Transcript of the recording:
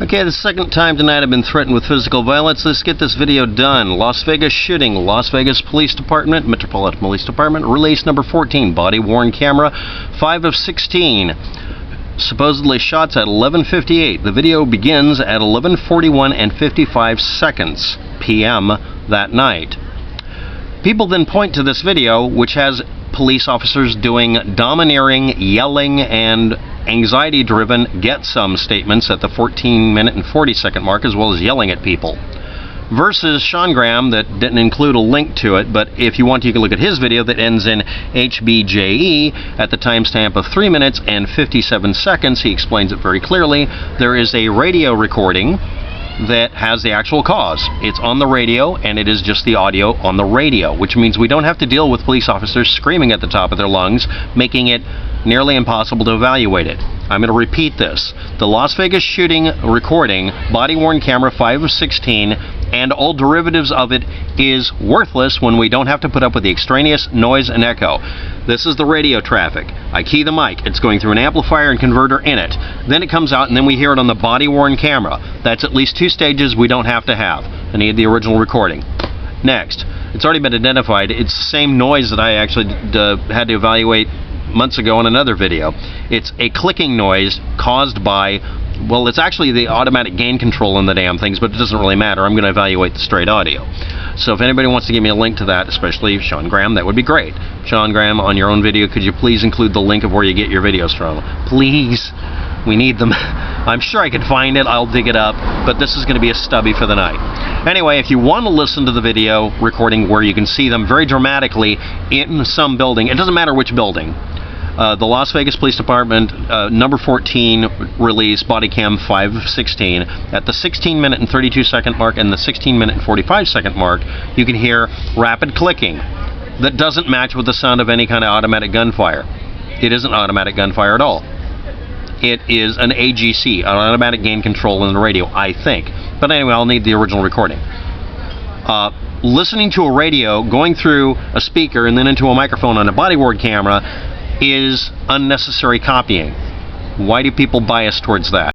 Okay, the second time tonight I've been threatened with physical violence. Let's get this video done. Las Vegas shooting. Las Vegas Police Department, Metropolitan Police Department, release number 14. Body-worn camera, 5 of 16. Supposedly shots at 11:58. The video begins at 11:41 and 55 seconds p.m. that night. People then point to this video, which has police officers doing domineering, yelling, and anxiety-driven get-some statements at the 14-minute and 40-second mark, as well as yelling at people. Versus Sean Graham, that didn't include a link to it, but if you want, you can look at his video that ends in HBJE at the timestamp of 3 minutes and 57 seconds. He explains it very clearly. There is a radio recording that has the actual cause. It's on the radio, and it is just the audio on the radio, which means we don't have to deal with police officers screaming at the top of their lungs, making it nearly impossible to evaluate it. I'm going to repeat this. The Las Vegas shooting recording, body-worn camera 5 of 16, and all derivatives of it is worthless when we don't have to put up with the extraneous noise and echo. This is the radio traffic. I key the mic. It's going through an amplifier and converter in it. Then it comes out, and then we hear it on the body-worn camera. That's at least 2 stages we don't have to have. I need the original recording. Next, it's already been identified. It's the same noise that I actually had to evaluate months ago on another video. It's a clicking noise caused by, well, it's actually the automatic gain control in the damn things, but it doesn't really matter. I'm going to evaluate the straight audio. So if anybody wants to give me a link to that, especially Sean Graham, that would be great. Sean Graham, on your own video, could you please include the link of where you get your videos from? Please. We need them. I'm sure I could find it. I'll dig it up. But this is going to be a stubby for the night. Anyway, if you want to listen to the video recording where you can see them very dramatically in some building, it doesn't matter which building. The Las Vegas Police Department, number 14 release, body cam 5 of 16. At the 16-minute and 32-second mark and the 16-minute and 45-second mark, you can hear rapid clicking that doesn't match with the sound of any kind of automatic gunfire. It isn't automatic gunfire at all. It is an AGC, an automatic gain control in the radio, I think. But anyway, I'll need the original recording. Listening to a radio, going through a speaker and then into a microphone on a body-worn camera is unnecessary copying. Why do people bias towards that?